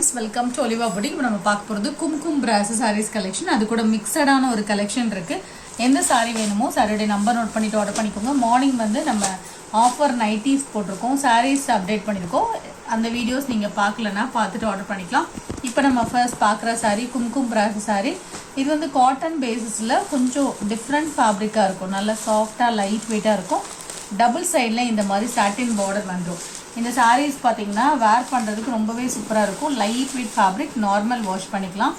friends, welcome to Oliva Boutique. இப்போ நம்ம பார்க்க போறது கும்கும் பிராஸ் sarees collection. அது கூட மிக்ஸடான ஒரு collection இருக்கு. எந்த saree வேணுமோ சாரியோட நம்பர் நோட் பண்ணிட்டு ஆர்டர் பண்ணிக்கோங்க. மார்னிங் வந்து நம்ம ஆஃபர் நைட்டீஸ் போட்டிருக்கோம், sarees அப்டேட் பண்ணிருக்கோம். அந்த வீடியோஸ் நீங்க பார்க்கலனா பார்த்துட்டு ஆர்டர் பண்ணிக்கலாம். இப்போ நம்ம ஃபர்ஸ்ட் பார்க்குற saree கும்கும் பிராஸ் saree. இது வந்து காட்டன் பேசிஸ்ல கொஞ்சம் டிஃப்ரெண்ட் ஃபேப்ரிக்கா இருக்கும். நல்ல சாஃப்ட்டா லைட் வெயிட்டா இருக்கும். டபுள் சைடுல இந்த மாதிரி சாட்டின் பார்டர் வந்துரும். இந்த sarees பாத்தீங்கன்னா வேர் பண்றதுக்கு ரொம்பவே சூப்பரா இருக்கும். Light weight fabric, normal wash பண்ணிக்கலாம்.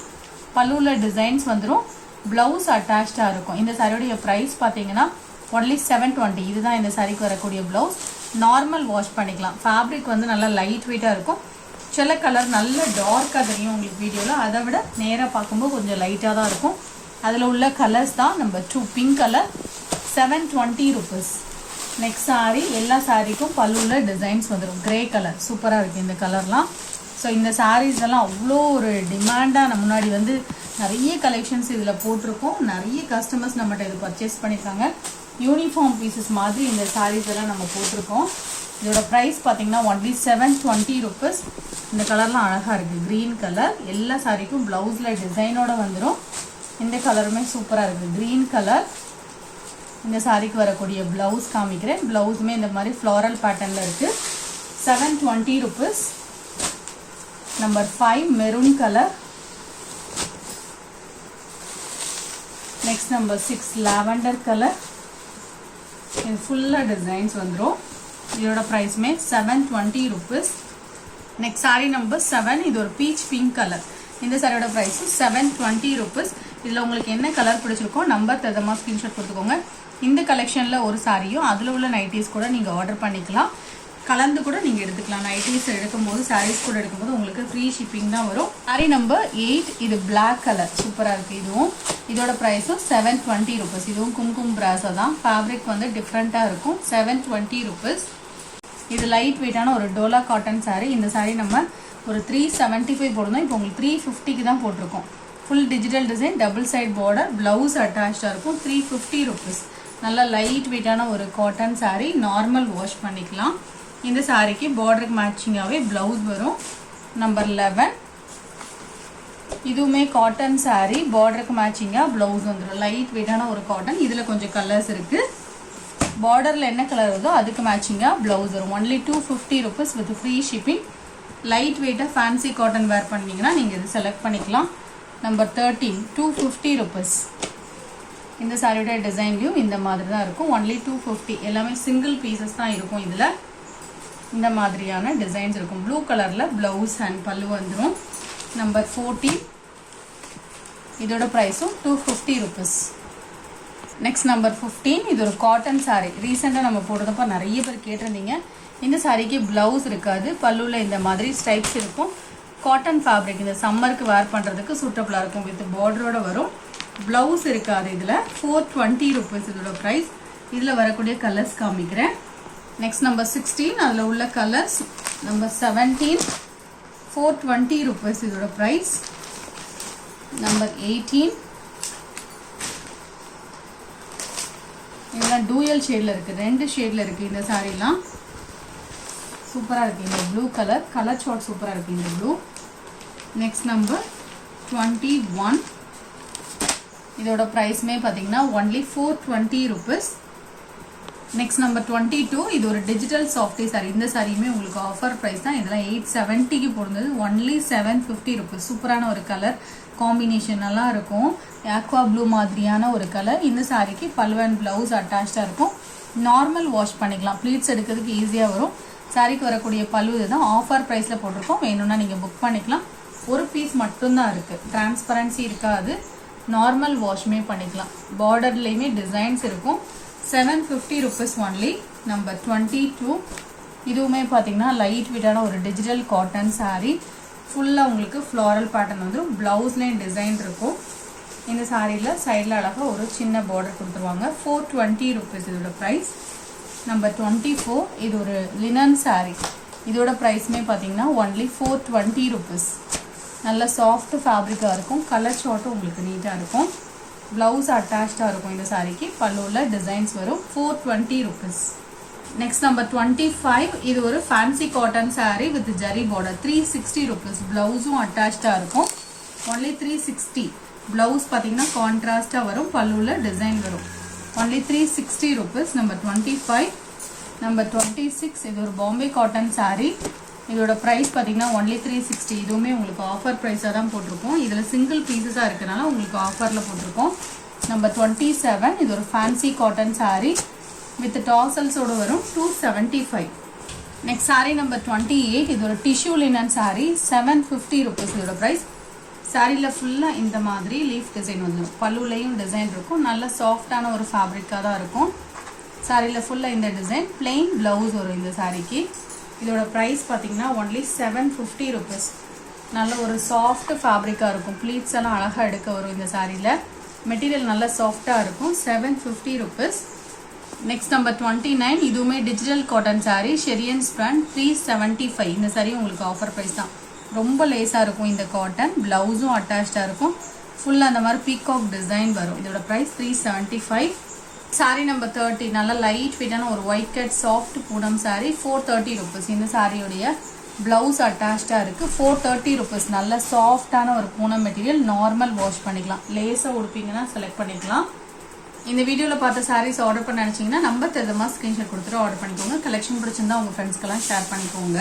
பல்லுல டிசைன்ஸ் வந்துரும். ப்ளவுஸ் அட்டாச்டா இருக்கும். இந்த சாரியோட பிரைஸ் பாத்தீங்கன்னா only 720. இதுதான் இந்த சாரிக்கு வரக்கூடிய ப்ளவுஸ். நார்மல் வாஷ் பண்ணிக்கலாம். ஃபேப்ரிக் வந்து நல்லா லைட் வெயிட்டா இருக்கும். சில கலர் நல்ல டார்க்கா தெரியும் உங்களுக்கு வீடியோல, அதை விட நேரா பார்க்கும்போது கொஞ்சம் லைட்டா தான் இருக்கும். அதுல உள்ள கலர்ஸ் தான் number 2 pink colour, 720 rupees. Next sorry, எல்லா சாரிக்கும் பல்லுல டிசைன்ஸ் வந்துடும். கிரே கலர் சூப்பராக இருக்குது இந்த கலர்லாம். ஸோ இந்த சாரீஸ் எல்லாம் அவ்வளோ ஒரு டிமாண்டாக நம்ம முன்னாடி வந்து நிறைய கலெக்ஷன்ஸ் இதில் போட்டிருக்கோம். நிறைய கஸ்டமர்ஸ் நம்மகிட்ட இது பர்ச்சேஸ் பண்ணியிருக்காங்க. யூனிஃபார்ம் பீசஸ் மாதிரி இந்த சாரீஸ் எல்லாம் நம்ம போட்டிருக்கோம். இதோட ப்ரைஸ் பார்த்தீங்கன்னா only 720 rupees. இந்த கலர்லாம் அழகாக இருக்குது, க்ரீன் கலர். எல்லா சாரிக்கும் ப்ளவுஸில் டிசைனோட வந்துடும். இந்த கலருமே சூப்பராக இருக்குது, க்ரீன் கலர். இந்த சாரிக்கு வரக்கூடிய பிளவுஸ் காமிக்கிறேன். பிளவுஸுமே இந்த மாதிரி ஃப்ளாரல் பேட்டர்ன்ல இருக்கு. 720 rupees. Number 5 maroon colour. Next number 6 lavender colour. இது ஃபுல்லா டிசைன்ஸ் வந்துரும். இதோட பிரைஸ்மே 720 rupees. நெக்ஸ்ட் சாரி நம்பர் 7, இது ஒரு பீச் பிங்க் கலர். இந்த சாரியோட பிரைஸ் 720 rupees. இதுல உங்களுக்கு என்ன கலர் பிடிச்சிருக்கோ நம்பர் தகுந்தமா ஸ்கிரீன்ஷாட் கொடுத்துக்கோங்க. இந்த கலெக்ஷன்ல ஒரு சாரியும் அதுல உள்ள நைட்டிஸ் கூட நீங்க ஆர்டர் பண்ணிக்கலாம். கலந்து கூட நீங்க எடுத்துக்கலாம். நைட்டிஸ் எடுக்கும்போது சாரீஸ் கூட எடுக்கும்போது உங்களுக்கு ஃப்ரீ ஷிப்பிங் தான் வரும். சாரி நம்பர் 8, இது பிளாக் கலர் சூப்பரா இருக்கு. இதுவும் இதோட பிரைஸும் 720 rupees. இதுவும் கும்கும் பிராஸா தான். ஃபேப்ரிக் வந்து டிஃப்ரெண்டா இருக்கும். 720 rupees. இது லைட் வெயிட்டான ஒரு டோலா காட்டன் சாரி. இந்த சாரி நம்ம ஒரு 375 போடணும். இப்போ உங்களுக்கு 350க்கு தான் போட்டிருக்கோம். Full digital design, double side border, blouse அட்டாச்சாக இருக்கும். 350 rupees. நல்லா லைட் வெயிட்டான ஒரு காட்டன் சாரி. நார்மல் வாஷ் பண்ணிக்கலாம். இந்த சாரிக்கு பார்டருக்கு மேட்சிங்காகவே பிளவுஸ் வரும். நம்பர் 11, இதுவுமே காட்டன் சாரி. பார்டருக்கு மேட்சிங்காக பிளவுஸ் வந்துடும். லைட் வெயிட்டான ஒரு காட்டன். இதில் கொஞ்சம் கலர்ஸ் இருக்கு. பார்டரில் என்ன கலர் வருதோ அதுக்கு மேட்சிங்காக பிளவுஸ் வரும். only 250 rupees with free shipping. Light வெயிட்டாக ஃபேன்சி காட்டன் வேர் பண்ணீங்கன்னா நீங்கள் இது செலக்ட் பண்ணிக்கலாம். Number 13 250 rupees. இந்த சாரியோட டிசைன் வியூ இந்த மாதிரி தான் இருக்கும். only 250. எல்லாமே சிங்கிள் பீசஸ் தான் இருக்கும். இதில் இந்த மாதிரியான டிசைன்ஸ் இருக்கும். ப்ளூ கலரில் ப்ளவுஸ் அண்ட் பல்லு வந்துடும். நம்பர் 14, இதோட ப்ரைஸும் 250 rupees. நெக்ஸ்ட் நம்பர் 15, இது ஒரு காட்டன் சாரி. ரீசெண்டாக நம்ம போடுறதப்போ நிறைய பேர் கேட்டிருந்தீங்க. இந்த சாரிக்கு பிளவுஸ் இருக்காது, பல்லுவில் இந்த மாதிரி ஸ்ட்ரைப்ஸ் இருக்கும். காட்டன் ஃபேப்ரிக், இந்த சம்மருக்கு வேர் பண்ணுறதுக்கு சூட்டபிளாக இருக்கும். வித் பார்டரோட வரும். பிளவுஸ் இருக்காது. இதில் 420 rupees இதோட ப்ரைஸ். இதில் வரக்கூடிய கலர்ஸ் காமிக்கிறேன். நெக்ஸ்ட் நம்பர் 16, அதில் உள்ள கலர்ஸ். நம்பர் 17 420 rupees இதோட ப்ரைஸ். நம்பர் 18, இதெல்லாம் டூயல் ஷேடில் இருக்குது, 2 ஷேடில் இருக்குது இந்த சாரீலாம். சூப்பராக இருக்குது இந்த ப்ளூ கலர். கலர் ஷார்ட் சூப்பராக இருக்குது இந்த ப்ளூ. நெக்ஸ்ட் நம்பர் 21, இதோட ப்ரைஸ்மே பார்த்தீங்கன்னா only 420 rupees. நெக்ஸ்ட் நம்பர் 22, இது ஒரு டிஜிட்டல் சாஃப்டி சாரி. இந்த சாரியுமே உங்களுக்கு ஆஃபர் ப்ரைஸ் தான். இதெல்லாம் 870க்கு போடுறது. only 750 rupees. சூப்பரான ஒரு கலர் காம்பினேஷன், நல்லா இருக்கும். ஆக்வா ப்ளூ மாதிரியான ஒரு கலர். இந்த சாரிக்கு பல்லு அண்ட் பிளவுஸ் அட்டாச்சாக இருக்கும். நார்மல் வாஷ் பண்ணிக்கலாம். ப்ளீட்ஸ் எடுக்கிறதுக்கு ஈஸியாக வரும். சாரிக்கு வரக்கூடிய பல்லு இதுதான். ஆஃபர் ப்ரைஸில் போட்டிருக்கோம். வேணும்னா நீங்கள் புக் பண்ணிக்கலாம். ஒரு பீஸ் மட்டும்தான் இருக்குது. டிரான்ஸ்பரன்சி இருக்காது. நார்மல் வாஷ்மே பண்ணிக்கலாம். பார்டர்லேயுமே டிசைன்ஸ் இருக்கும். 750 rupees only. நம்பர் 22, இதுவுமே பார்த்தீங்கன்னா லைட் வெயிட்டான ஒரு டிஜிட்டல் காட்டன் சாரீ. ஃபுல்லாக உங்களுக்கு ஃப்ளாரல் பேட்டர்ன் வந்துடும். ப்ளவுஸ்லேயும் டிசைன் இருக்கும். இந்த சாரியில் சைடில் அழகாக ஒரு சின்ன பார்டர் கொடுத்துருவாங்க. 420 rupees இதோட ப்ரைஸ். நம்பர் 24, இது ஒரு லினன் சாரீ. இதோட ப்ரைஸ்மே பார்த்தீங்கன்னா only 420 rupees. நல்ல சாஃப்ட் ஃபேப்ரிக்காக இருக்கும். கலர் ஷார்ட்டும் உங்களுக்கு நீட்டாக இருக்கும். ப்ளவுஸ் அட்டாச்சாக இருக்கும் இந்த சாரிக்கு. பல்லுவில் டிசைன்ஸ் வரும். 420 rupees. நெக்ஸ்ட் நம்பர் 25 இது ஒரு fancy cotton saree with zari border 360 rupees. பிளவுஸும் அட்டாச்டா இருக்கும். only 360. பிளவுஸ் பாத்தீங்கன்னா கான்ட்ராஸ்டா வரும். பல்லுல டிசைன் வரும். only 360 rupees. நம்பர் 25. நம்பர் 26 இது ஒரு பாம்பே காட்டன் saree. இதோட பிரைஸ் பாத்தீங்கன்னா only 360. இதுவுமே உங்களுக்கு ஆஃபர் பிரைஸா தான் போட்டிருக்கோம். இதுல சிங்கிள் பீசஸா இருக்கனால உங்களுக்கு ஆஃபர்ல போட்டிருக்கோம். நம்பர் 27 இது ஒரு ஃபேன்சி காட்டன் saree வித் டாசல்ஸோட வரும். 275. நெக்ஸ்ட் saree நம்பர் 28 இது ஒரு டிஷ்யூ லினன் saree 750 rupees இதோட பிரைஸ். சாரியில் ஃபுல்லாக இந்த மாதிரி லீஃப் டிசைன் வந்துடும். பல்லுலையும் டிசைன் இருக்கும். நல்ல சாஃப்டான ஒரு ஃபேப்ரிக்காக தான் இருக்கும். சாரியில் ஃபுல்லாக இந்த டிசைன். பிளெயின் ப்ளவுஸ் வரும் இந்த சாரிக்கு. இதோட ப்ரைஸ் பார்த்தீங்கன்னா ஒன்லி 750 rupees. நல்ல ஒரு சாஃப்ட் ஃபேப்ரிக்காக இருக்கும். ப்ளீட்ஸ் எல்லாம் அழகாக எடுக்க வரும் இந்த சாரியில். மெட்டீரியல் நல்லா சாஃப்டாக இருக்கும். 750 rupees. நெக்ஸ்ட் நம்பர் 29 இதுவுமே டிஜிட்டல் காட்டன் saree ஷெரியன்ஸ் பிராண்ட் 375. இந்த saree உங்களுக்கு ஆஃபர் ப்ரைஸ் தான். ரொம்ப லேஸாக இருக்கும் இந்த காட்டன். பிளவுஸும் அட்டாச்சாக இருக்கும். ஃபுல்லாக அந்த மாதிரி பீகாக் டிசைன் வரும். இதோட ப்ரைஸ் 375. saree நம்பர் 30 நல்ல லைட் ஃபிட்டான ஒரு white cut soft Poonam saree 430 rupees. இந்த சாரியோடைய பிளவுஸ் அட்டாச்சாக இருக்குது. 430 rupees. நல்ல சாஃப்டான ஒரு பூனம் மெட்டீரியல். நார்மல் வாஷ் பண்ணிக்கலாம். லேஸாக உடுப்பீங்கன்னா செலக்ட் பண்ணிக்கலாம். இந்த வீடியோவில் பார்த்த சாரீஸ் ஆர்டர் பண்ண நினச்சிங்கன்னா நம்பர் தெரியுமா ஸ்க்ரீன்ஷாட் கொடுத்துட்டு ஆர்டர் பண்ணிக்கோங்க. கலெக்ஷன் பிடிச்சிருந்தா உங்கள் ஃப்ரெண்ட்ஸ்க்கெல்லாம் ஷேர் பண்ணிக்கோங்க.